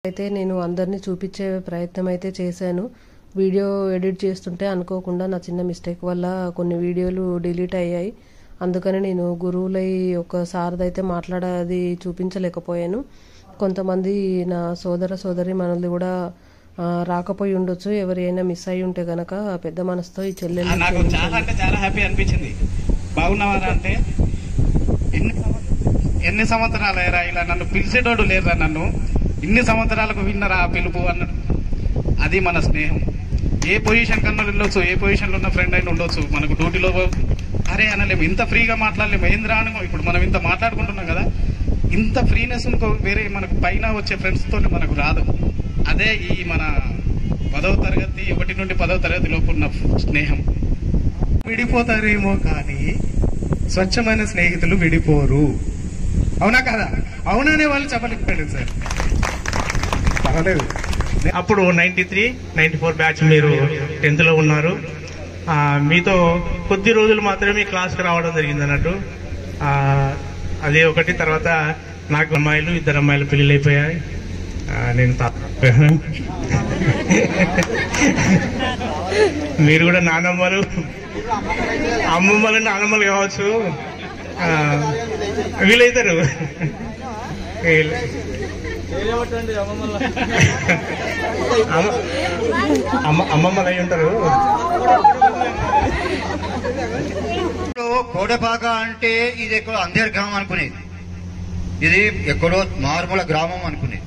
అయితే నేను అందరినీ చూపించే ప్రయత్నం అయితే చేశాను. వీడియో ఎడిట్ చేస్తుంటే అనుకోకుండా నా చిన్న మిస్టేక్ వల్ల కొన్ని వీడియోలు డిలీట్ అయ్యాయి. అందుకని నేను గురువులై ఒక సార్దైతే మాట్లాడేది చూపించలేకపోయాను. కొంతమంది నా సోదరి మనల్ని కూడా రాకపోయి ఉండొచ్చు. ఎవరైనా మిస్ అయి ఉంటే గనక పెద్ద మనసుతో ఈ చెల్లెలు నాకు చాలా అంటే చాలా హ్యాపీ అనిపించింది. బాగున్నావా అంటే ఎన్ని సంవత్సరాలు లేరా ఇలా నన్ను పిలిచేటోడు లేరా, నన్ను ఇన్ని సంవత్సరాలకు విన్నరా పిలుపు అన్నాడు. అది మన స్నేహం. ఏ పొజిషన్ కన్నా వెళ్ళొచ్చు, ఏ పొజిషన్లో ఉన్న ఫ్రెండ్ అయినా ఉండొచ్చు, మనకు డ్యూటీలో అరే అనలేము, ఇంత ఫ్రీగా మాట్లాడలేము. ఏంద్రా అని ఇప్పుడు మనం ఇంత మాట్లాడుకుంటున్నాం కదా, ఇంత ఫ్రీనెస్ ఇంకో వేరే మనకు పైన వచ్చే ఫ్రెండ్స్తో మనకు రాదు. అదే ఈ మన 10వ తరగతి 1 నుండి 10వ తరగతి లోపు ఉన్న స్నేహం. విడిపోతారేమో కానీ స్వచ్ఛమైన స్నేహితులు విడిపోరు. అవునా కదా? అవుననే వాళ్ళు చెప్పలేకపోయారు సార్. పర్వాలేదు. అప్పుడు 93, 94 బ్యాచ్ మీరు 10th లో ఉన్నారు. మీతో కొద్ది రోజులు మాత్రమే మీ క్లాస్కి రావడం జరిగింది అన్నట్టు. అదే ఒకటి. తర్వాత నాకు అమ్మాయిలు 2 అమ్మాయిలు పెళ్లిళ్ళు అయిపోయాయి. నేను మీరు కూడా నానమ్మలు అమ్మమ్మలు నానమ్మలు కావచ్చు, వీలైతారు. అమ్మమ్మలు అయి ఉంటారు. కోడపాక అంటే ఇది ఎక్కడో అంధేర్ గ్రామం అనుకునేది, ఇది ఎక్కడో మారుమూల గ్రామం అనుకునేది.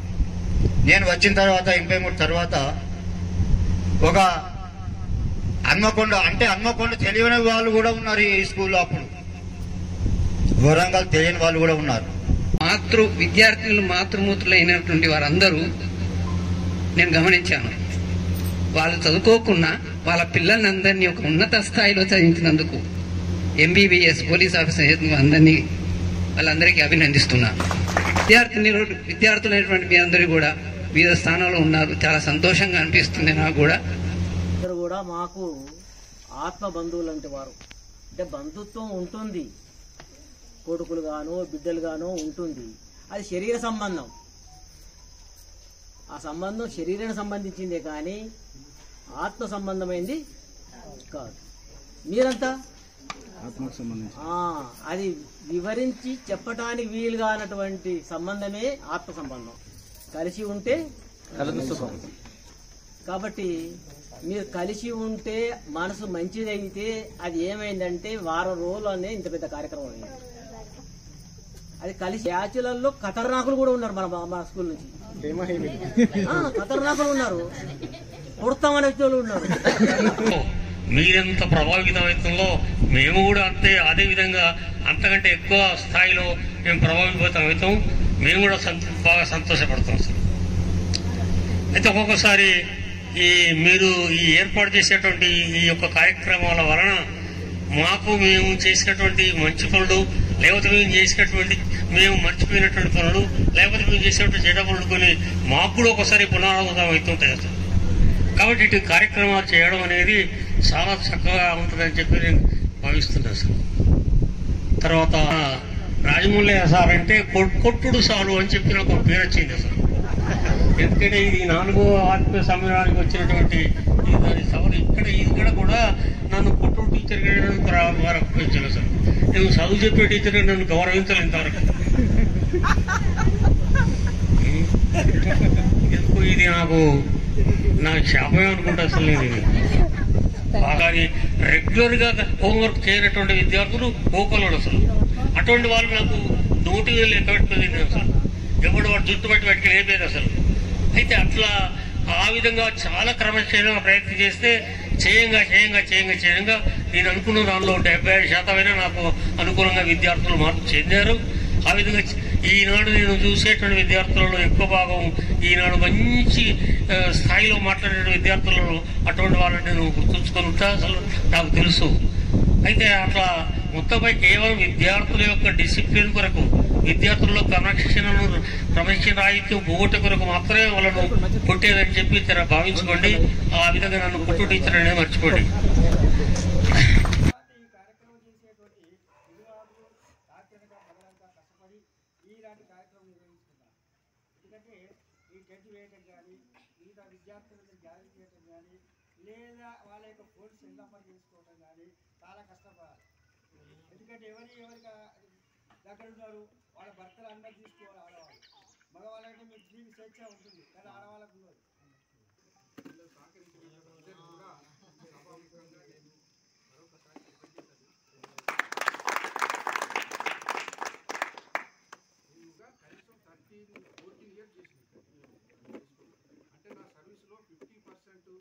నేను వచ్చిన తర్వాత 83 తర్వాత ఒక హన్మకొండ అంటే హన్మకొండ తెలియని వాళ్ళు కూడా ఉన్నారు ఈ స్కూల్లో. అప్పుడు వరంగల్ తెలియని వాళ్ళు కూడా ఉన్నారు. విద్యార్థులు మాతృమూర్తులు అయినటువంటి వారందరూ నేను గమనించాను. వాళ్ళు చదువుకోకుండా వాళ్ళ పిల్లలందరినీ ఒక ఉన్నత స్థాయిలో చదివించినందుకు MBBS పోలీస్ ఆఫీసర్ వాళ్ళందరికీ అభినందిస్తున్నాను. విద్యార్థులైనటువంటి మీ అందరూ కూడా వివిధ స్థానాల్లో ఉన్నారు. చాలా సంతోషంగా అనిపిస్తుంది నాకు కూడా. అందరూ కూడా మాకు ఆత్మ బంధువులు లాంటి వారు. అంటే బంధుత్వం ఉంటుంది, కొడుకులు గానో బిడ్డలు గానో ఉంటుంది. అది శరీర సంబంధం. ఆ సంబంధం శరీరానికి సంబంధించిందే కానీ ఆత్మ సంబంధమైంది కాదు. మీరంతా ఆత్మకు సంబంధించి అది వివరించి చెప్పటానికి వీలుగా అన్నటువంటి సంబంధమే ఆత్మ సంబంధం. కలిసి ఉంటే సుఖం. కాబట్టి మీరు కలిసి ఉంటే మనసు మంచిదైతే అది ఏమైందంటే వారం రోజులు అనే ఇంత పెద్ద కార్యక్రమం అయింది. అది కలిసి బ్యాచులర్లో ఖతర్నాకులు కూడా ఉన్నారు మన స్కూల్ నుంచి. ఖతర్నాకులు ఉన్నారు, కొడతామనే వ్యక్తులు ఉన్నారు. మీరెంత ప్రభావితమవుతుందో మేము కూడా అంతే, అదే విధంగా అంతకంటే ఎక్కువ స్థాయిలో మేము ప్రభావితం. మేము కూడా బాగా సంతోషపడతాం సార్. అయితే ఒక్కొక్కసారి మీరు ఈ ఏర్పాటు చేసేటువంటి ఈ యొక్క కార్యక్రమాల వలన మాకు మేము చేసినటువంటి మంచి పనులు, లేకపోతే మేము మర్చిపోయినటువంటి పనులు, లేకపోతే మేము చేసేటువంటి చెడ్డ పనులు కొన్ని మాకు కూడా ఒకసారి పునరావృతం అవుతుంటాయి సార్. కాబట్టి ఇటు కార్యక్రమాలు చేయడం అనేది చాలా చక్కగా ఉంటుందని చెప్పి నేను భావిస్తున్నాను సార్. తర్వాత రాజమౌళి సార్ అంటే కొట్టుడు సారు అని చెప్పి నాకు ఒక పేరు వచ్చింది సార్. ఎందుకంటే ఇది 4వ ఆత్మీయ సమ్మేళనానికి వచ్చినటువంటి ఇక్కడ కూడా నన్ను కొట్టుడు టీచర్గా గౌరవించాలి సార్. నేను చదువు చెప్పే టీచర్గా నన్ను గౌరవించాలి ఇంతవరకు. ఎందుకు ఇది నాకు శాపమే అనుకుంటా అసలు. నేను ఇది కానీ రెగ్యులర్గా హోంవర్క్ చేయనటువంటి విద్యార్థులు కోకలు అసలు. అటువంటి వాళ్ళు నాకు నోటి వేలు లెక్క పెట్టుకుంది అసలు. ఎవడు వాడు జుట్టు పట్టి పట్టుకు లేపేది అసలు. అయితే అట్లా ఆ విధంగా చాలా క్రమశీలంగా ప్రయత్నం చేస్తే చేయంగా నేను అనుకున్న దానిలో 75% నాకు అనుకూలంగా విద్యార్థులు మార్పు చెందారు. ఆ విధంగా ఈనాడు నేను చూసేటువంటి విద్యార్థులలో ఎక్కువ భాగం ఈనాడు మంచి స్థాయిలో మాట్లాడే విద్యార్థులలో అటువంటి వాళ్ళని నేను గుర్తుంచుకొని ఉంటా అసలు నాకు తెలుసు. అయితే అట్లా మొత్తంపై కేవలం విద్యార్థుల యొక్క డిసిప్లిన్ కొరకు, విద్యార్థుల్లో క్రమశిక్షణ రాహిత్యం పోగొట్టే కొరకు మాత్రమే వాళ్ళను కొట్టేదని చెప్పి భావించుకోండి. ఆ విధంగా నన్ను కొట్టు టీచర్ అనేది మర్చిపోండి. ఈ టెంట్ వేయటం కానీ మిగతా విద్యార్థులకు గ్యారెంటీ చేయటం కానీ లేదా వాళ్ళ యొక్క ఫోన్ సెల్ నంబర్ చేసుకోవటం కానీ చాలా కష్టపడాలి. ఎందుకంటే ఎవరికి దగ్గర ఉన్నారు వాళ్ళ భర్తలు అనుమతి తీసుకోవాలి. ఆడవాళ్ళు మగవాళ్ళంటే మీకు దీనికి స్వేచ్ఛ ఉంటుంది కానీ ఆడవాళ్ళకు ఉండదు. కనీసం 14 ఇయర్స్ చేసింది. అంటే నా సర్వీస్లో 50%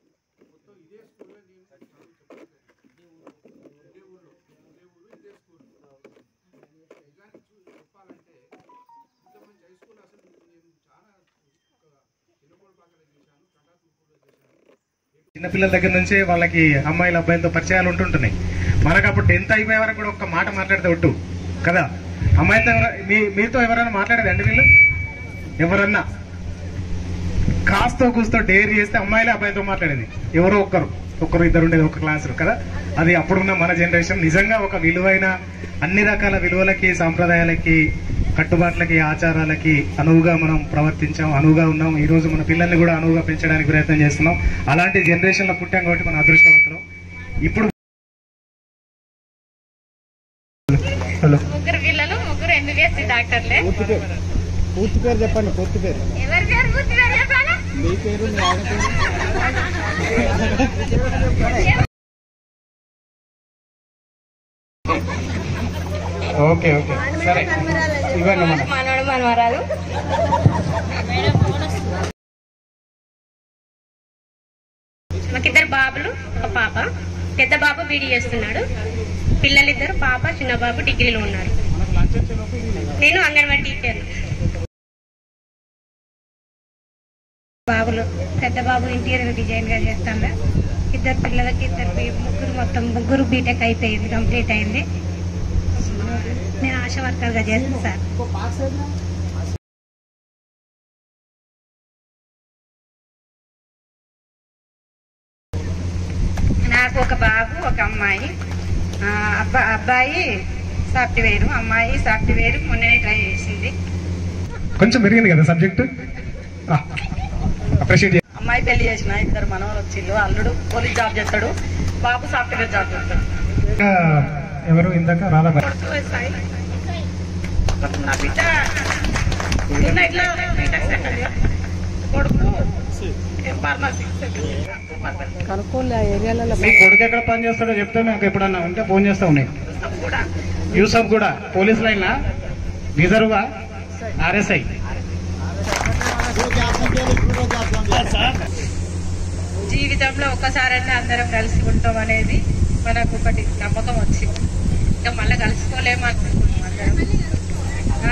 మొత్తం ఇదే స్కూల్లో నేను సర్వీస్ చెప్పలేదు. ఇదే ఊరు ఇదే స్కూల్. నిజానికి చెప్పాలంటే ఇంతమంది హై స్కూల్ అసలు నేను చాలా చిన్నకోడు పాకలో చేశాను, కండాతూర్పులో చేశాను. చిన్నపిల్లల దగ్గర నుంచే వాళ్ళకి అమ్మాయిల అబ్బాయిలతో పరిచయాలు ఉంటుంటున్నాయి. మనకు అప్పుడు 10th అయిపోయే వరకు కూడా ఒక్క మాట మాట్లాడితే ఒట్టు కదా. అమ్మాయిలతో మీతో ఎవరైనా మాట్లాడేదండి వీళ్ళు? ఎవరన్నా కాస్తో కూస్తో డేర్ చేస్తే అమ్మాయిలే అబ్బాయిలతో మాట్లాడేది. ఎవరో ఒక్కరు ఇద్దరు ఉండేది ఒక క్లాసులో కదా. అది అప్పుడున్న మన జనరేషన్ నిజంగా ఒక విలువైన అన్ని రకాల విలువలకి, సాంప్రదాయాలకి, కట్టుబాట్లకి, ఆచారాలకి అనువుగా మనం ప్రవర్తించాం, అనువుగా ఉన్నాం. ఈ రోజు మన పిల్లల్ని కూడా అనువుగా పెంచడానికి ప్రయత్నం చేస్తున్నాం. అలాంటి జనరేషన్ లో పుట్టాం కాబట్టి మన అదృష్టవంతులం. ఇప్పుడు ముగ్గురు పిల్లలు, ముగ్గురు MBBS డాక్టర్లే. పూర్తి పేరు చెప్పండి. పూర్తి పేరు ఎవరి పేరు? పూర్తి పేరు చెప్పాలా? మీ పేరు, మీ ఆయన పేరు. ఓకే సరే, ఇవ్వండి. మనవడు మనవరాలు. మాకిద్దరు బాబులు, ఒక పాప. పెద్ద బాబు బీడీ చేస్తున్నాడు. పిల్లలిద్దరు, పాప చిన్న బాబు డిగ్రీలో ఉన్నారు. నేను అంగన్వాడీ టీచర్. బాబులు, పెద్ద బాబు ఇంటీరియర్ డిజైన్ గా చేస్తాను. ఇద్దరు పిల్లలకి ముగ్గురు బీటెక్ అయిపోయింది, కంప్లీట్ అయింది. నేను ఆశా వర్కర్ గా చేస్తాను సార్. నాకు ఒక బాబు, ఒక అమ్మాయి. అబ్బాయి సాఫ్ట్వేర్, అమ్మాయి సాఫ్ట్వేర్ మొన్ననే ట్రై చేసింది. కొంచెం పెరిగింది కదా సబ్జెక్ట్. అమ్మాయి పెళ్లి చేసిన, ఇద్దరు మనవలు వచ్చిళ్ళు. అల్లుడు పోలీస్ జాబ్ చేస్తాడు, బాబు సాఫ్ట్వేర్ జాబ్ చేస్తాడు. ఎవరు ఇందాక రాధా? నా బిడ్డ ఇట్లా కొడుకు మీ కొడుకు ఎక్కడ పని చేస్తాడో చెప్తే నాకు ఎప్పుడన్నా ఉంటే ఫోన్ చేస్తా ఉన్నాయి. యూసఫ్ కూడా పోలీస్ లైన్ రిజర్వ్ RSI. జీవితంలో ఒక్కసారైనా అందరం కలిసి ఉంటాం అనేది మనకు ఒకటి నమ్మకం వచ్చింది. ఇంకా మళ్ళీ కలుసుకోలేము అనుకుంటున్నాం అందరం.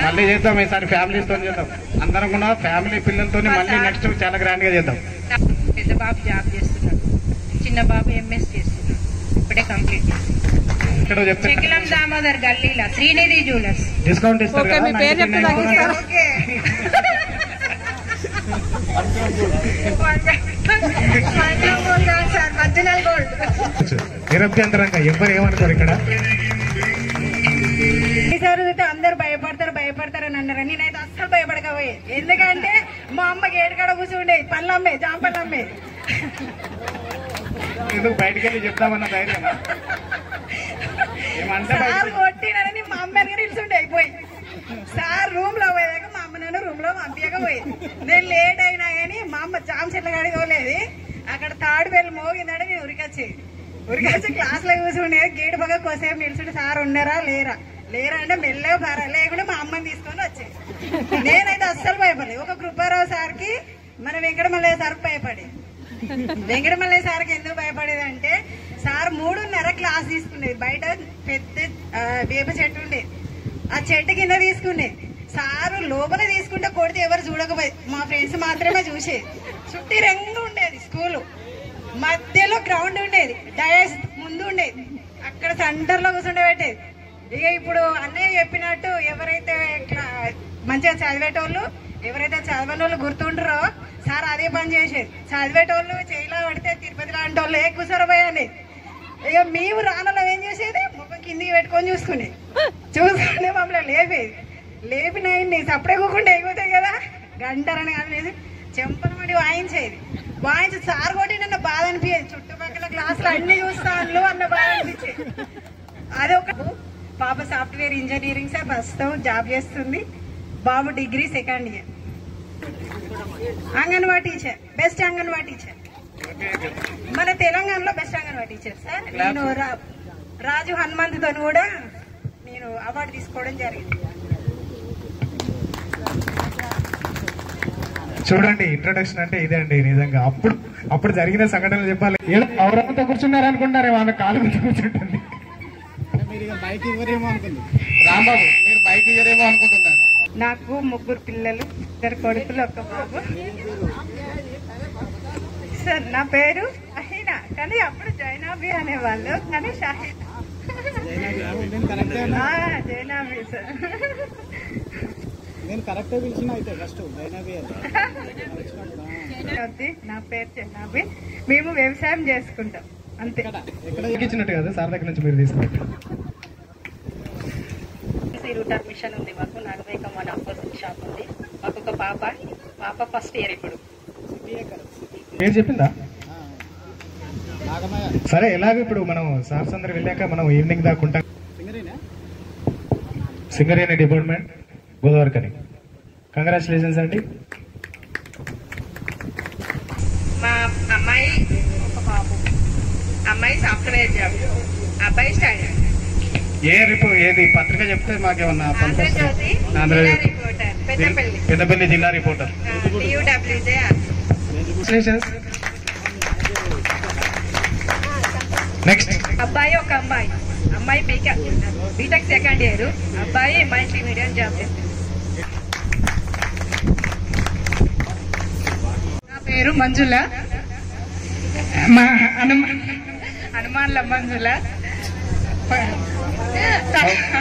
మళ్ళీ చేద్దాం ఈసారి ఫ్యామిలీతో చేద్దాం. అందరం కూడా ఫ్యామిలీ పిల్లలతో మళ్ళీ నెక్స్ట్ చాలా గ్రాండ్ గా చేద్దాం. పెద్ద బాబు జాబ్ చేస్తున్నాడు, చిన్న బాబు MS చేస్తున్నాడు, ఇప్పుడే కంప్లీట్ చేసి. చెకిలం దామోదర్ గల్లీలా శ్రీనిధి జ్యువెలర్స్. డిస్కౌంట్ ఇస్తారు కదా. నిరభ్యంతరంగా ఎవరు ఏమనుకోరు ఇక్కడ. అందరు భయపడతారు అని అన్నారు. నేనైతే అస్సలు భయపడకపోయే. ఎందుకంటే మా అమ్మకి ఏడుకాడ కూర్చుండే పళ్ళమ్మే, జాంపళ్ళమ్మే. బయటికి వెళ్ళి చెప్తామన్న ధైర్యం సార్ కొట్టినని మా అమ్మ వెనక నిల్చుండే అయిపోయి. సార్ రూమ్ లో పోయాక మా అమ్మ నన్ను రూమ్ లో పంపించకపోయింది. నేను లేట్ అయినా కానీ మా అమ్మ జామ చెట్ల కాడికి పోలేదు. అక్కడ తాడు బెల్లు మోగిందంటే నేను ఉరికొచ్చి క్లాస్ లో కూర్చుండే. గేటు పక్క కోసేపు నిల్చుంటే సార్ ఉన్నారా లేరా అంటే మెల్లగా పరా, లేకుండా మా అమ్మని తీసుకొని వచ్చే. నేనైతే అస్సలు భయపడలేదు. ఒక కృపారావు సార్కి మన వెంకటమల్లయ్య సార్కి భయపడే. వెంకటమల్లయ్య సార్కి ఎందుకు భయపడేదంటే సార్ 3:30 క్లాస్ తీసుకునేది. బయట పెద్ద వేప చెట్టు ఉండేది, ఆ చెట్టు కింద తీసుకునేది. సారు లోపల తీసుకుంటే కొడితే ఎవరు చూడకపోయేది, మా ఫ్రెండ్స్ మాత్రమే చూసేది. చుట్టి రంగు ఉండేది స్కూలు, మధ్యలో గ్రౌండ్ ఉండేది, డయస్ ముందు ఉండేది, అక్కడ సెంటర్ లో కూర్చుండే పెట్టేది. ఇక ఇప్పుడు అన్నయ్య చెప్పినట్టు ఎవరైతే మంచిగా చదివేటోళ్ళు, ఎవరైతే చదవని వాళ్ళు గుర్తుంటారో సార్ అదే పని చేసేది. చదివేటోళ్ళు చేయిలా పడితే తిరుపతి లాంటి వాళ్ళు కూర్చోరపోయాలి. ఇక మేము రానలో ఏం చేసేది, ముఖం కిందికి పెట్టుకొని చూసుకునే మమ్మల్ని లేపేది. లేపినాయి సప్పుడే కూకుండా అయిపోతాయి కదా, గంటరని అనేసి చెంపలమడి వాయించేది. వాయించి సార్ కొట్టిన బాధ అనిపించేది. చుట్టుపక్కల క్లాసులు అన్ని చూస్తాను అన్న బాధ అనిపించేది. అదొక పాప సాఫ్ట్వేర్ ఇంజనీరింగ్ ప్రస్తుతం జాబ్ చేస్తుంది. బాబు degree second year. Anganwadi teacher, best anganwadi teacher మన తెలంగాణలో బెస్ట్ అంగన్వాడీ టీచర్ సార్. నేను రాజు హనుమంతుతో కూడా నేను అవార్డు తీసుకోవడం జరిగింది. చూడండి, ఇంట్రొడక్షన్ అంటే ఇదే అండి. నిజంగా అప్పుడు జరిగిన సంఘటనలు చెప్పాలి. ఎవరంతా కూర్చున్నారు అనుకుంటారే, వాళ్ళ కాలు మీద కూర్చుంటుంది. రాంబాబు, మీరు బైక్ ఇవ్వరేమో అనుకుంటున్నారు. నాకు 3 పిల్లలు, 2 కొడుకులు, 1 బాబు. సార్ నా పేరు షహీనా, కానీ అప్పుడు జైనాబీ అనేవాళ్ళు, కానీ షహీనా. జైనాబీ సార్. నేను కరెక్ట్ పిలిచిన అయితే ఫస్ట్ జైనాబీ. నా పేరు జైనాబీ. మేము వ్యవసాయం చేసుకుంటాం అంతే. ఇచ్చినట్టు కదా సార్ దగ్గర నుంచి మీరు తీసుకుంటారు. రూటర్ మిషన్ ఉంది మాకు. నాగవేకం అని ఆపోజిట్ షాప్ ఉంది మాకు. ఒక పాప ఫస్ట్ ఇయర్ ఇప్పుడు. పేరు చెప్పిందా? సరే, ఎలాగో ఇప్పుడు మనం సార్స్ అందరు వెళ్ళాక మనం ఈవినింగ్ దాకా ఉంటాం. సింగరేణి డిపార్ట్మెంట్ గోదావరికని. కంగ్రాచులేషన్స్ అండి. మా అమ్మాయి ఒక బాబు. అమ్మాయి సాఫ్ట్వేర్ జాబ్, అబ్బాయి స్టడీ. ఏది పత్రిక చెప్తే మాకేమన్నా పెద్దపల్లి జిల్లా రిపోర్టర్. నెక్స్ట్ అబ్బాయి ఒక అమ్మాయి. అమ్మాయి బీటెక్ సెకండ్ ఇయర్, అబ్బాయి మల్టీ మీడియం జాబ్ చేస్తుంది. నా పేరు మంజుల, హనుమాన్ల మంజుల.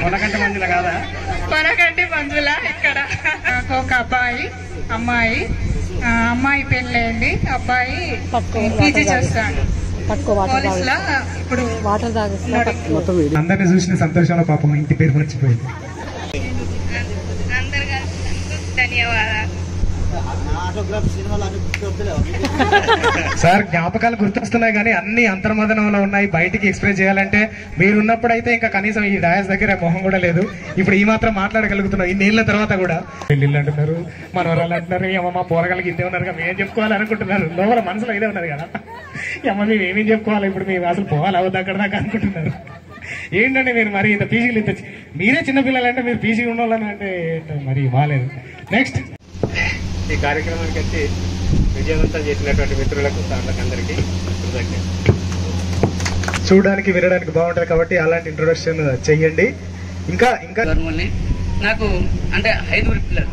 పొనకంటి మంజుల. ఇక్కడ నాకు ఒక అమ్మాయి అమ్మాయి పెళ్ళైంది. అబ్బాయి పీజీ చేస్తాడు పోలీసులో. ఇప్పుడు వాటర్ తాగేస్తాను. అందరిని చూసిన సంతోషంలో పాపం ఇంటి పేరు మర్చిపోయింది. అందరు ధన్యవాదాలు. సార్, జ్ఞాపకాలు గుర్తొస్తున్నాయి కానీ అన్ని అంతర్మదనంలో ఉన్నాయి. బయటికి ఎక్స్ప్రెస్ చేయాలంటే మీరున్నప్పుడు అయితే ఇంకా కనీసం ఈ డయాస్ దగ్గర మొహం కూడా లేదు. ఇప్పుడు ఈ మాత్రం మాట్లాడగలుగుతున్నాం ఇన్నేళ్ల తర్వాత కూడా. పెళ్ళిళ్ళు అంటున్నారు, మనవరాలు అంటున్నారు. మా పోరగాళ్ళకి ఇంతే ఉన్నారు కదా, మేము చెప్పుకోవాలి అనుకుంటున్నారు. లోపల మనసులో ఇదే ఉన్నది కదా, మేము ఏమేం చెప్పుకోవాలి ఇప్పుడు, మేము అసలు పోవాలి అవద్దు అక్కడ దాకా అనుకుంటున్నారు. ఏంటంటే మీరు మరి ఇంత పీజీలు ఇంత మీరే చిన్నపిల్లలంటే మీరు పీజీ ఉండాలని అంటే మరి బాగాలేదు. నెక్స్ట్ ఈ కార్యక్రమానికి వచ్చి విజయవంతం చేసినటువంటి మిత్రులకు సార్లకు అందరికీ కృతజ్ఞతలు. చూడడానికి వినడానికి బాగుంటుంది కాబట్టి అలాంటి ఇంట్రొడక్షన్ చెయ్యండి. ఇంకా నాకు అంటే 5 పిల్లలు.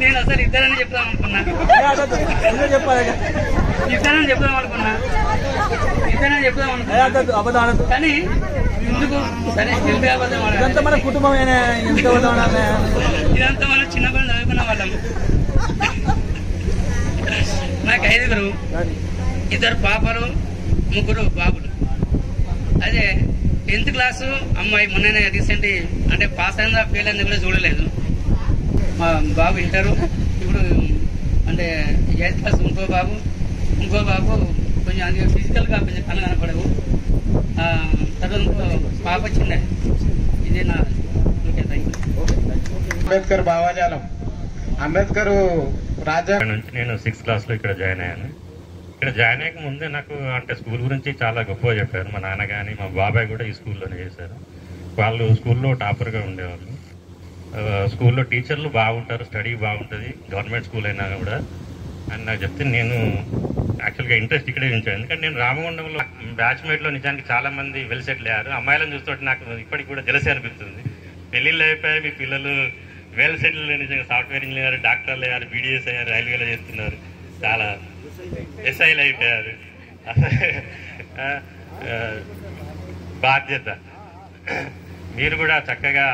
నేను అసలు ఇద్దరని చెప్దాం అనుకున్నా. కానీ ఎందుకు సరే ఇదంతా మన కుటుంబం, ఇదంతా మనం చిన్నప్పుడు చదువుకున్న వాళ్ళం. నాకు 5 2 పాపలు 3 బాబులు. అదే 10th క్లాసు అమ్మాయి మొన్ననే రీసెంట్ అంటే పాస్ అయిందా ఫెయిల్ అయింది కూడా చూడలేదు. మా బాబు ఇంటరు ఇప్పుడు అంటే 8th క్లాస్. ఇంకో బాబు కొంచెం అది ఫిజికల్గా కొంచెం కళ్ళు కనపడవు. తర్వాత పాప చిన్న. ఇదే నా అంబేద్కర్ భావజాలం. అంబేద్కర్ నుంచి నేను 6th క్లాస్లో ఇక్కడ జాయిన్ అయ్యాను. ఇక్కడ జాయిన్ అయ్యక ముందే నాకు అంటే స్కూల్ గురించి చాలా గొప్పగా చెప్పారు. మా నాన్న కానీ మా బాబాయ్ కూడా ఈ స్కూల్లోనే చేశారు. వాళ్ళు స్కూల్లో టాపర్గా ఉండేవాళ్ళు. స్కూల్లో టీచర్లు బాగుంటారు, స్టడీ బాగుంటుంది, గవర్నమెంట్ స్కూల్ అయినా కూడా అని నాకు చెప్తే నేను యాక్చువల్గా ఇంట్రెస్ట్ ఇక్కడే ఉంచాను. ఎందుకంటే నేను రామగుండంలో బ్యాచ్మేట్లో నిజానికి చాలా మంది వెల్ సెటిల్ అయ్యారు. అమ్మాయిలను చూస్తుంటే నాకు ఇప్పటికి కూడా జలసి అనిపిస్తుంది. పెళ్ళిళ్ళు అయిపోయి మీ పిల్లలు వెల్ సెటిల్ నిజంగా సాఫ్ట్వేర్ ఇంజనీర్, డాక్టర్లు అయ్యారు, బీడీఎస్ అయ్యారు, రైల్వేలో చేస్తున్నారు, చాలా ఎస్ఐలు అయిపోయారు. బాధ్యత. మీరు కూడా చక్కగా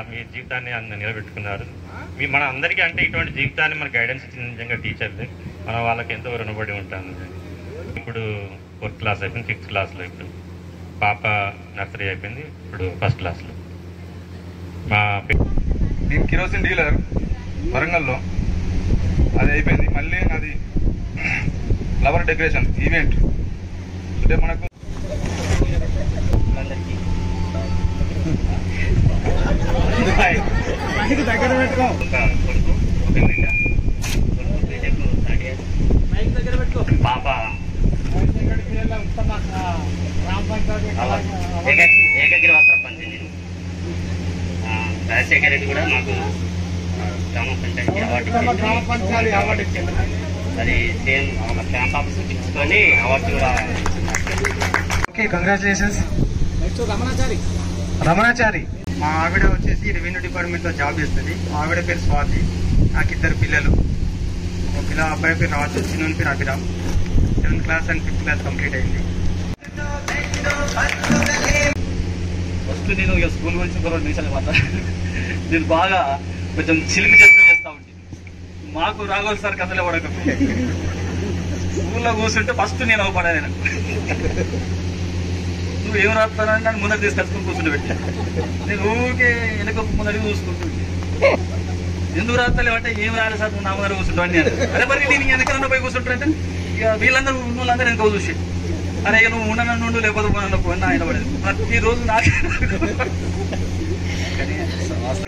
మీ జీవితాన్ని నిలబెట్టుకున్నారు. మన అందరికీ అంటే ఇటువంటి జీవితాన్ని మనకు గైడెన్స్ ఇచ్చింది నిజంగా టీచర్లు. మనం వాళ్ళకి ఎంతో రుణపడి ఉంటాము. ఇప్పుడు 4th క్లాస్ అయిపోయింది, 6th క్లాస్లో. ఇప్పుడు పాప నర్సరీ అయిపోయింది, ఇప్పుడు 1st క్లాస్లో. నేను కిరోసిన్ డీలర్ వరంగల్లో, అది అయిపోయింది. మళ్ళీ నాది ఫ్లవర్ డెకరేషన్ ఈవెంట్. అంటే మనకు ఏకగిరి వస్త్ర పంచాయతీ రాజశేఖర రెడ్డి కూడా మాకు గ్రామ పంచాయతీ అవార్డు ఇచ్చింది. అది సేమ్ క్యాంప్ ఆఫీస్ తీసుకొని అవార్డు కూడా. Okay, congratulations. రమణాచారి మా ఆవిడ వచ్చేసి రెవెన్యూ డిపార్ట్మెంట్లో జాబ్ చేస్తుంది. మా ఆవిడ పేరు స్వాతి. నాకు 2 పిల్లలు. ఒక అబ్బాయి పేరు రాజు, చిన్న పేరు Abhiram. 7th class and 5th class complete అయింది. ఫస్ట్ నేను ఇక స్కూల్ గురించి ఒక 2 నిమిషాలు మాట్లాడాను. నేను బాగా కొంచెం చిలిపి చేస్తా ఉంటాను. మాకు రాఘవల్ సార్ కథలే పడక స్కూల్లో కూర్చుంటే ఫస్ట్ నేను అవపడాను. నువ్వు ఏం రాస్తానని నన్ను ముందర తీసుకొచ్చుకుని కూర్చుంటే పెట్టా. నేను ఊరికే వెనక ముందరికి చూసుకుంటుంటే ఎందుకు రాస్తలేవంటే ఏం రాలేదు సార్ నువ్వు నా ముందర కూర్చుంటావు అని. అరే మరి నేను వెనక పోయి కూర్చుంటానంటే ఇక వీళ్ళందరూ వాళ్ళందరూ వెనక చూసి అరే ఇక నువ్వు ఉండను లేకపోతే పోయినా ఆయన పడేది ప్రతిరోజు నాకు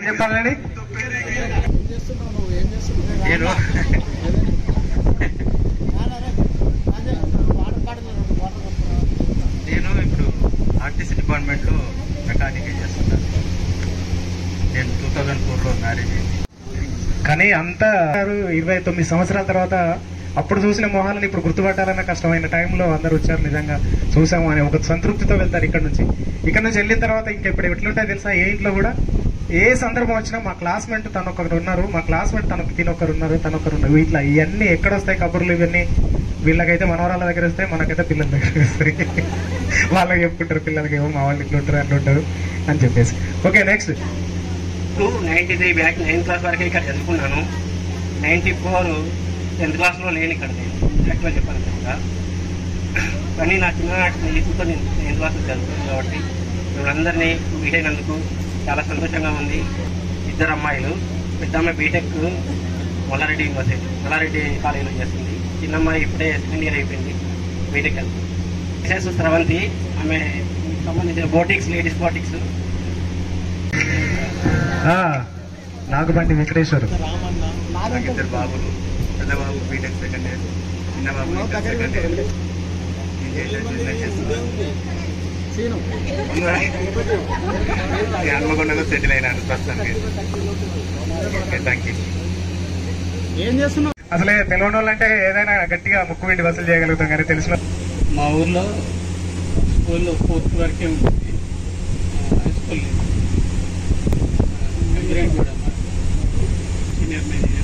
చెప్పాలండి. నేను ఇప్పుడు ఆర్టీసీ డిపార్ట్మెంట్లో మెకానిక్ చేస్తున్నాను. నేను 2004లో మ్యారేజ్ అయింది. కానీ అంతా 29 సంవత్సరాల తర్వాత అప్పుడు చూసిన మొహాలను ఇప్పుడు గుర్తుపట్టాలన్న కష్టమైన టైంలో అందరూ వచ్చారు. నిజంగా చూసాము అని ఒక సంతృప్తితో వెళ్తారు ఇక్కడ నుంచి వెళ్ళిన తర్వాత ఇంకా ఇప్పుడు ఎట్లుంటాయి తెలుసా? ఏ ఇంట్లో కూడా ఏ సందర్భం వచ్చినా మా క్లాస్మేట్ తనొకరు ఉన్నారు, మా క్లాస్మేట్ తినొకరు ఉన్నారు, ఇట్లా ఇవన్నీ ఎక్కడొస్తాయి కబుర్లు ఇవన్నీ. వీళ్ళకైతే మనవరాల దగ్గర వస్తాయి, మనకైతే పిల్లల దగ్గర వస్తాయి. వాళ్ళకి చెప్పుకుంటారు పిల్లలకి ఏమో మా వాళ్ళు ఇట్లా ఉంటారు అట్లా ఉంటారు అని చెప్పేసి. Okay, next. 93 back 9th class వరకు ఇక్కడ చదువుకున్నాను. 94 10th క్లాస్లో లేని ఇక్కడ యాక్చువల్గా చెప్పాను కదా. కానీ నా చిన్ననాటి స్నేహితులతో నేను 9th క్లాస్లో చదువుతున్నాను కాబట్టి వీళ్ళందరినీ మీట్ అయినందుకు చాలా సంతోషంగా ఉంది. 2 అమ్మాయిలు, పెద్ద అమ్మాయి బీటెక్ మల్లారెడ్డి యూనివర్సిటీ మల్లారెడ్డి కాలేజీలో చేస్తుంది. చిన్న అమ్మాయి ఇప్పుడే 2nd ఇయర్ అయిపోయింది బీటెక్. విశేష స్రవంతి, ఆమె సంబంధించిన boutiques, ladies boutiques. Nagabandi Venkateswaru. నాకు 2 బాబులు. పెద్ద బాబు బీటెక్ 2nd ఇయర్, చిన్న బాబు ఇంటర్ 2nd ఇయర్. హన్మకొండలో సెటిల్ అయినాను ప్రస్తుతానికి. Thank you. ఏం చేస్తున్నావు? అసలే తెలియని వాళ్ళంటే ఏదైనా గట్టిగా ముక్కు వెండి వసూలు చేయగలుగుతాం, కానీ తెలిసిన మా ఊర్లో స్కూల్లో 4th వరకే ఉంటుంది. హై స్కూల్ కూడా సీనియర్ మేనేజర్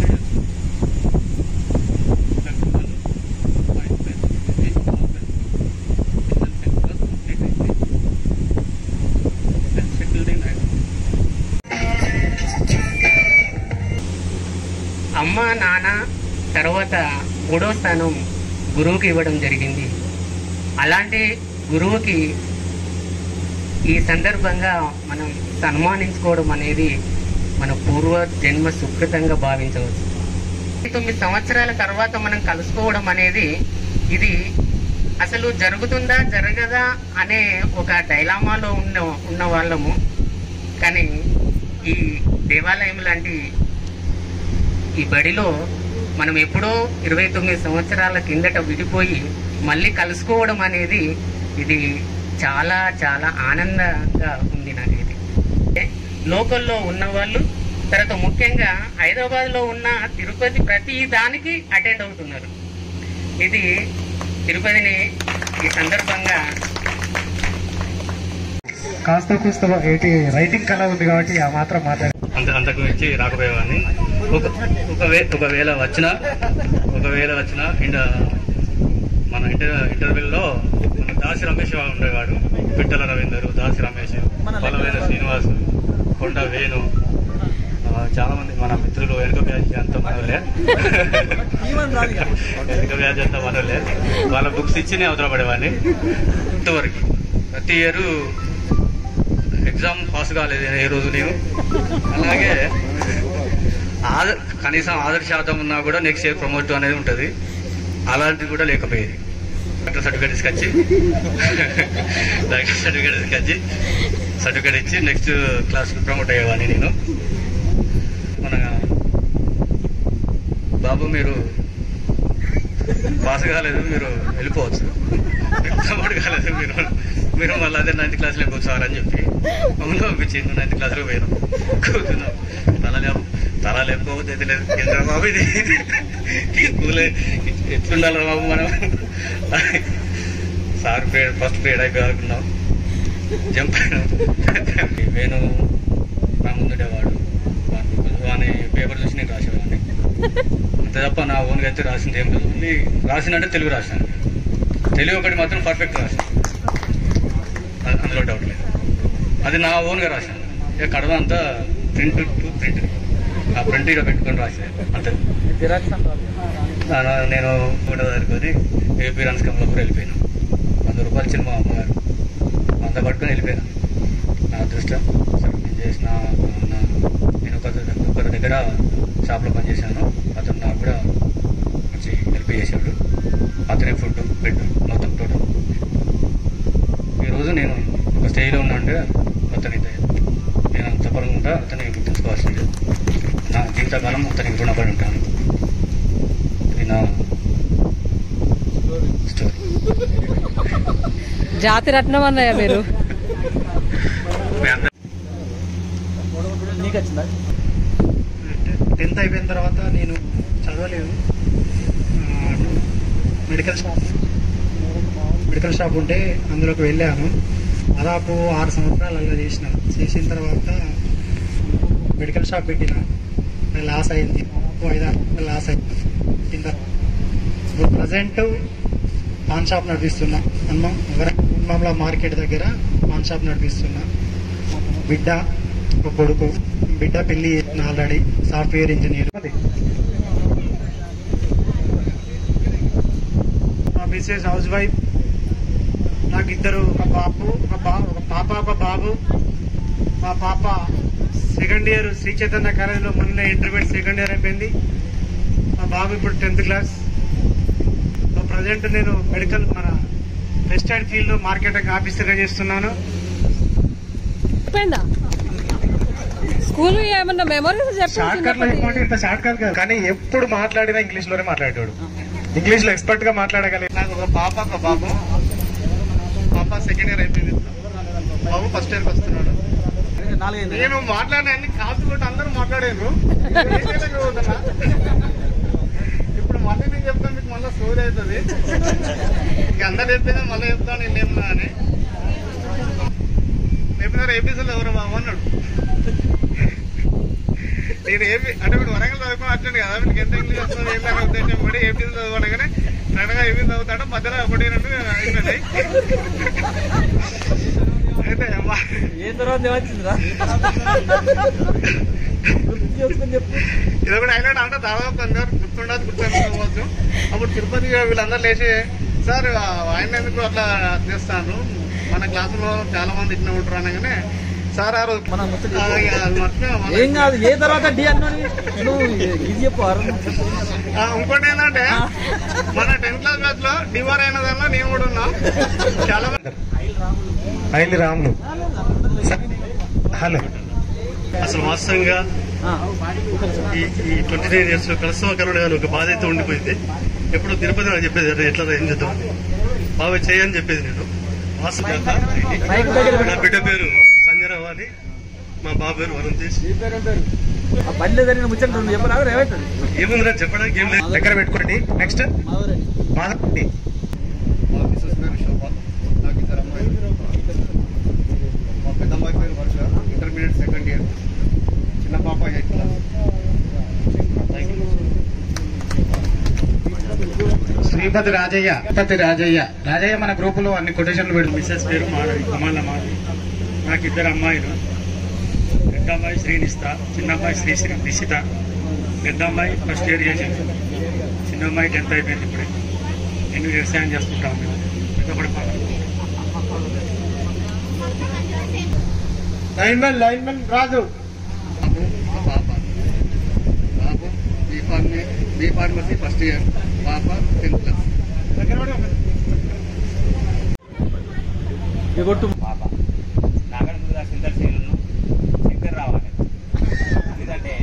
అమ్మ నాన్న తర్వాత 3వ స్థానం గురువుకి ఇవ్వడం జరిగింది. అలాంటి గురువుకి ఈ సందర్భంగా మనం సన్మానించుకోవడం అనేది మన పూర్వ జన్మ సుకృతంగా భావించవచ్చు. 9 సంవత్సరాల తర్వాత మనం కలుసుకోవడం అనేది ఇది అసలు జరుగుతుందా జరగదా అనే ఒక డైలామాలో ఉన్న వాళ్ళము. కానీ ఈ దేవాలయం లాంటి ఈ బడిలో మనం ఎప్పుడో 29 సంవత్సరాల కిందట విడిపోయి మళ్ళీ కలుసుకోవడం అనేది ఇది చాలా చాలా ఆనందంగా ఉంది నాకు. ఇది లోకల్లో ఉన్నవాళ్ళు, తర్వాత ముఖ్యంగా హైదరాబాద్లో ఉన్న తిరుపతి ప్రతి దానికి అటెండ్ అవుతున్నారు. ఇది తిరుపతిని ఈ సందర్భంగా కాస్త కూస్త రైటింగ్ కళ ఉంది కాబట్టి ఆ మాత్రం మాట్లాడి అంతకు మించి రాకపోయేవాడిని. ఒకవేళ వచ్చినా మన ఇంటర్వ్యూలో మన దాసి రమేష్ ఉండేవాడు. పిట్టల రవీందర్, దాసి రమేష్, పొలవేల శ్రీనివాస్, కొండ వేణు, చాలా మంది మన మిత్రులు. వెనుక బ్యాచ్ అంతా మనలే, వెనుక బ్యాచ్ అంతా మనలే. వాళ్ళ బుక్స్ ఇచ్చి నేను అవతల పడేవాడిని. ఇంతవరకు ప్రతి ఇయర్ ఎగ్జామ్ పాస్ కాలేదు ఏ రోజు నేను. అలాగే కనీసం ఆధార్ శాతం ఉన్నా కూడా నెక్స్ట్ ఇయర్ ప్రమోట్ అనేది ఉంటుంది. అలాంటిది కూడా లేకపోయేది. డాక్టర్ సర్టిఫికేట్ తీసుకొచ్చి సర్టిఫికేట్ ఇచ్చి నెక్స్ట్ క్లాస్ ప్రమోట్ అయ్యేవాడిని నేను. మన బాబు మీరు పాస్ కాలేదు, మీరు వెళ్ళిపోవచ్చు, ప్రమోట్ కాలేదు, మీరు మళ్ళీ అదే 9th క్లాస్లో కూర్చోవాలని చెప్పి మమ్మల్ని పంపించింది. 9th క్లాస్లో పోయినాం, కూర్చున్నాం. తల లేకపోతే లేదు. ఎంత బాబు ఇది స్కూలే ఎట్లుండాలి బాబు మనం. సార్ పీరియడ్ ఫస్ట్ పీరియడ్ అయిపోయి అనుకున్నాం, జంప్ అయినాం. నేను నా ముందుండేవాడు, వాని పేపర్ చూసి నేను రాసేవాడిని అంతే తప్ప నా ఓన్గా అయితే రాసింది ఏం లేదు. ఓన్లీ రాసిందంటే తెలుగు రాశాను. తెలుగు ఒకటి మాత్రం పర్ఫెక్ట్ రాశాను, అందులో డౌట్ లేదు. అది నా ఓన్గా రాశాను. ఇక కడవ అంతా ప్రింట్ టు ప్రింట్, ఆ ప్రింట్ ఇక్కడ పెట్టుకొని రాశాను అంతే. నేను ఫోటో దారుకొని ఏపీ రన్స్ కమలాపూర్ వెళ్ళిపోయినా. 100 రూపాయలు ఇచ్చిన మా అమ్మగారు, అంత పట్టుకొని వెళ్ళిపోయినా. నా అదృష్టం నేను చేసిన, నేను ఒకరి దగ్గర షాప్లో పనిచేశాను. అతను నాకు కూడా మంచి హెల్ప్ చేశాడు. అతనే ఫుడ్ బెడ్ మొత్తం టోటల్. ఈరోజు నేను ఒక స్టేజ్లో ఉన్నా అంటే అతని నేను అంత పరంగా ఉంటా. అతన్ని గుర్తుంచుకోవాల్సింది. నా జీవితకాలం అతనికి రుణపడి ఉంటాను. ఇది నా స్టోరీ. జాతి రత్నం అన్నయ్య మీరు. నీకు వచ్చిందా? 10th అయిపోయిన తర్వాత నేను చదవలేదు. మెడికల్ షాప్ ఉంటే అందులోకి వెళ్ళాను. దాదాపు 6 సంవత్సరాలు అలా చేసిన తర్వాత మెడికల్ షాప్ పెట్టిన, లాస్ అయింది. 5-6 లాస్ అయింది. ఇప్పుడు ప్రజెంట్ పాన్ షాప్ నడిపిస్తున్నా. హన్మాంల మార్కెట్ దగ్గర పాన్ షాప్ నడిపిస్తున్నా. బిడ్డ ఒక కొడుకు. బిడ్డ పెళ్లి ఆల్రెడీ సాఫ్ట్వేర్ ఇంజనీర్. మా మిస్సెస్ హౌస్ వైఫ్. నాకు ఇద్దరు, ఒక పాప ఒక బాబు. మా పాప సెకండ్ ఇయర్ శ్రీ చైతన్య కాలేజీలో మొన్న ఇంటర్మీడియట్ సెకండ్ ఇయర్ అయిపోయింది. మా బాబు ఇప్పుడు 10th క్లాస్. ప్రజెంట్ నేను మెడికల్ మన వెస్టర్న్ ఫీల్డ్ లో మార్కెటింగ్ ఆఫీసర్గా చేస్తున్నాను. స్కూల్ ఏమన్నా మెమరీస్ షార్ట్ కట్ లో ఇంత షార్ట్ కట్ కాదు, కానీ ఎప్పుడు మాట్లాడినా ఇంగ్లీష్ లోనే మాట్లాడేవాడు. ఇంగ్లీష్ లో ఎక్స్పర్ట్ గా మాట్లాడగలిగి. నాకు ఒక పాప ఒక బాబు. పాప సెకండ్ ఇయర్ అయిపోయింది, బాబు ఫస్ట్ ఇయర్కి వస్తున్నాడు. నేను మాట్లాడిన కాదు కూడా అందరూ మాట్లాడారు. ఇప్పుడు మళ్ళీ నేను చెప్తాను, మీకు మళ్ళీ స్టోరీ అవుతుంది. ఇక అందరు చెప్పింది మళ్ళీ చెప్తాను నేను ఏమన్నా అని. చెప్పినారు ఏపీసీలో ఎవరు బాబు అన్నాడు. నేను ఏపీ అంటే ఇప్పుడు వరంగల్ చదువుకుని వచ్చాను కదా, మీకు ఎంత ఇంగ్లీష్ వస్తుంది ఏంటనే ఉద్దేశం పడి ఏపీసీలో చదువుకోవడగానే సడన్గా ఏపీ చదువుతాడో మధ్యలో ఒకటి రెండు అయిపోయింది. అయితే ఏ తర్వాత ఏమొచ్చిందిరా? ఇది కూడా హైలైట్ అంటే దాదాపు అందరు గుర్తుండకపోవచ్చు. అప్పుడు తిరుపతి వీళ్ళందరూ లేచి, సార్ ఆయన ఎందుకు అట్లా చేస్తాను, మన క్లాసులో చాలా మంది ఇట్లా ఉంటారు అనగానే, సార్ ఆ రోజు ఏం కాదు ఏ తర్వాత డి అన్నాడు. ఇది చెప్పు. ఇంకోటి ఏంటంటే మన 10th క్లాస్ బ్యాచ్ లో డివర్ అయిన దానిలో నేను కూడా ఉన్నా. చాలా మంది ఐలి రాములు. హలో, అసలు వాస్తవంగా ఈ 29 years లో కలసమకరుడు అని ఒక బాధ అయితే ఉండిపోయింది. ఎప్పుడు తిరుపతి అని చెప్పేది, ఎట్లా ఏం చేద్దాం బాగా చేయని చెప్పేది. నేను వాస్తవంగా నా బిడ్డ పేరు సంజయరావు అని, మా బాబు పేరు వరుణ్ తేజ్. ఏముందిరా చెప్పడానికి ఏం లేదు, దగ్గర పెట్టుకోండి. నెక్స్ట్ మాధవి. మా మిస్సెస్ పేరు శోభ. నాకు ఇద్దరు అమ్మాయిలు. మా పెద్ద అమ్మాయి పేరు వర్ష, ఇంటర్మీడియట్ సెకండ్ ఇయర్. చిన్న పాప 8th క్లాస్. శ్రీపతి రాజయ్య మన గ్రూప్ లో అన్ని కొటేషన్లు పెడుతుంది. మిస్సెస్ పేరు మాధవి, కమాల మాధవి. నాకు ఇద్దరు అమ్మాయిలు. పెద్ద అమ్మాయి శ్రీనిష్ట, చిన్న అమ్మాయి శ్రీ నిశిత. పెద్ద అమ్మాయి ఫస్ట్ ఇయర్ చేసింది, చిన్న అమ్మాయి 10th అయిపోయింది. ఇప్పుడే నేను వ్యవసాయం చేసుకుంటాను. పెద్దపడి లైన్మెన్ రాజు బాబు బీ ఫార్మసీ ఫస్ట్ ఇయర్, పాప 10th క్లాస్. పాప నాగడ ముందుగా సిందర్ చేయను శంకర్ రావాలి. ఎందుకంటే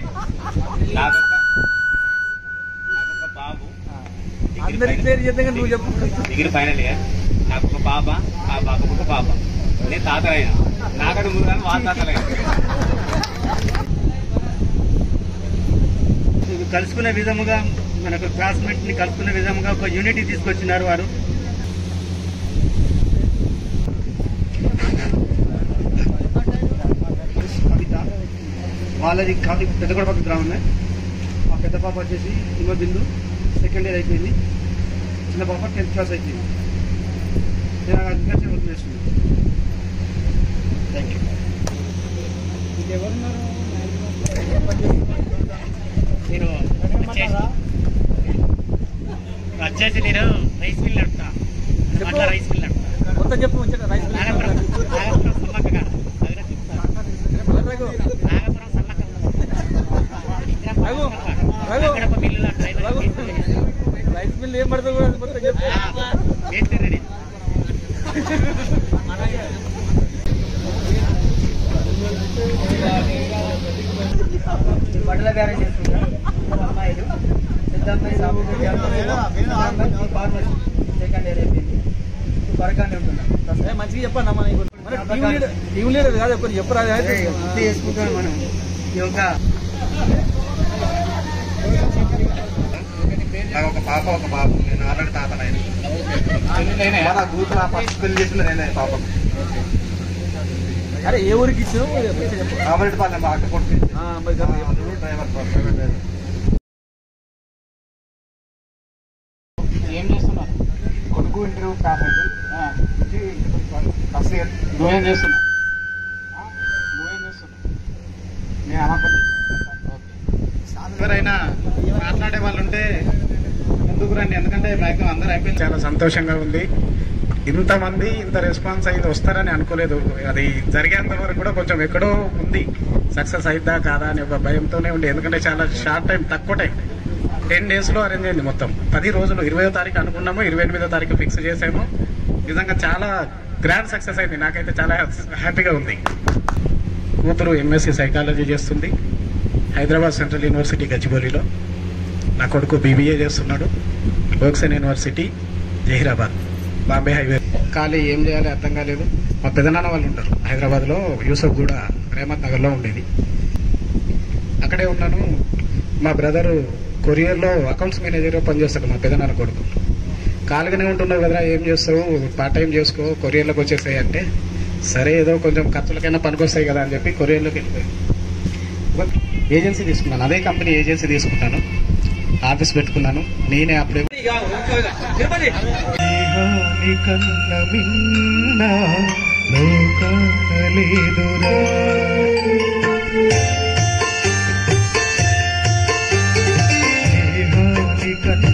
నాకొక బాబు డిగ్రీ ఫైనల్ ఇయర్, నాకు ఒక పాప, ఆ పాపకు ఒక పాప. నేను తాతలైనా నాగడ ముందుగా వాళ్ళ తాతలైనా. కలుసుకునే విధముగా మనకు క్లాస్మేట్ ని కలుసుకునే విధముగా ఒక యూనిటీ తీసుకొచ్చినారు వారు. కవిత వాళ్ళది కాదు పెద్దగొడపల్లి గ్రామమే. మా పెద్ద పాప వచ్చేసి హిమబిందు సెకండ్ ఇయర్ అయిపోయింది, చిన్న పాప 10th క్లాస్ అయిపోయింది. నేను అగ్రికల్చర్ వర్క్ చేస్తున్నాను. Thank you. నేను వచ్చేసి నేను రైస్ మిల్ నడుపుతా, అట్లా రైస్ మిల్ నడుపుతా. మొత్తం చెప్పు రైస్ మిల్. నాగపురం సమ్మక్క గారు నాగపురం సమ్మక్క మిల్లులో రైస్ మిల్ ఏం పడుతుంది కూడా మొత్తం చెప్పు. రెడీ బట్టల బేరం చేసుకుంటాం. అమ్మాయిలు పెద్ద అమ్మాయి ఫార్మసీ సెకండ్ ఇయర్ అయిపోయింది, వరకానే ఉంటున్నాం. మంచిగా చెప్పండి అమ్మా. టీమ్ లీడర్ కాదు కొన్ని చెప్పరా గుర్తు చేసుకుంటాం మనం. యోగా నాకు ఒక పాప ఒక బాబు. నేను ఆల్రెడీ తాతనైనా మన గ్రూప్ ఫస్ట్ పెళ్లి చేసిన నేనే పాపకు. అరే ఏ ఊరికి ఇచ్చావు? కామరెడ్డిపాలెం ఆటపొట్టి డ్రైవర్ ప్రైవేట్. ఏం చేస్తున్నారు? కొడుకు ఇంటర్వ్యూ పాస్ అయితే ఫస్ట్ ఇయర్. నువ్వేం చేస్తున్నావు? నేను అనపల్లి. ఎవరైనా మాట్లాడే వాళ్ళు ఉంటే ముందుకు రండి, ఎందుకంటే మ్యాక్సిమం అందరూ అయిపోయింది. చాలా సంతోషంగా ఉంది. ఇంతమంది ఇంత రెస్పాన్స్ అయింది వస్తారని అనుకోలేదు. అది జరిగేంత వరకు కూడా కొంచెం ఎక్కడో ఉంది, సక్సెస్ అయిద్దా కాదా అని ఒక భయంతోనే ఉంది. ఎందుకంటే చాలా షార్ట్ టైం, తక్కువ టైం, 10 days లో అరేంజ్ అయింది మొత్తం. 10 రోజులు, 20వ తారీఖు అనుకున్నాము, 28వ తారీఖు ఫిక్స్ చేసాము. నిజంగా చాలా గ్రాండ్ సక్సెస్ అయింది. నాకైతే చాలా హ్యాపీగా ఉంది. కూతురు MSc సైకాలజీ చేస్తుంది హైదరాబాద్ సెంట్రల్ యూనివర్సిటీ గచ్చిబౌలిలో. నా కొడుకు BBA చేస్తున్నాడు ఓక్సన్ యూనివర్సిటీ జహీరాబాద్, బాంబే హైవే. ఖాళీ ఏం చేయాలి అర్థం కాలేదు. మా పెదనాన్న వాళ్ళు ఉంటారు హైదరాబాద్లో, యూసఫ్ కూడా రేమత్ నగర్లో ఉండేది, అక్కడే ఉన్నాను. మా బ్రదరు కొరియర్లో అకౌంట్స్ మేనేజర్గా పనిచేస్తాడు. మా పెదనాన్న కొడుకు ఖాళీగానే ఉంటున్నావు కదరా, ఏం చేస్తావు, పార్ట్ టైం చేసుకో, కొరియర్లోకి వచ్చేసాయి అంటే, సరే ఏదో కొంచెం ఖర్చులకైనా పనికొస్తాయి కదా అని చెప్పి కొరియర్లోకి వెళ్ళిపోయాను. ఏజెన్సీ తీసుకున్నాను, అదే కంపెనీ ఏజెన్సీ తీసుకున్నాను, ఆఫీస్ పెట్టుకున్నాను నేనే. అప్పుడే కన్నా